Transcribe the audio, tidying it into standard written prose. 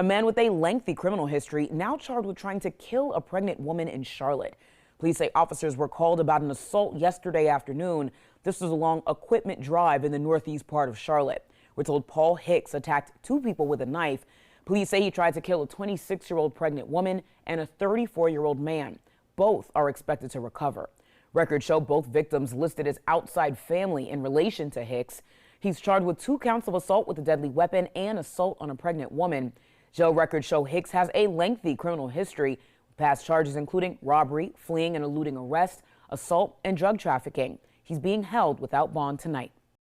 A man with a lengthy criminal history now charged with trying to kill a pregnant woman in Charlotte. Police say officers were called about an assault yesterday afternoon. This was along Equipment Drive in the northeast part of Charlotte. We're told Paul Hicks attacked two people with a knife. Police say he tried to kill a 26-year-old pregnant woman and a 34-year-old man. Both are expected to recover. Records show both victims listed as outside family in relation to Hicks. He's charged with 2 counts of assault with a deadly weapon and assault on a pregnant woman. Jail records show Hicks has a lengthy criminal history with past charges including robbery, fleeing and eluding arrest, assault, and drug trafficking. He's being held without bond tonight.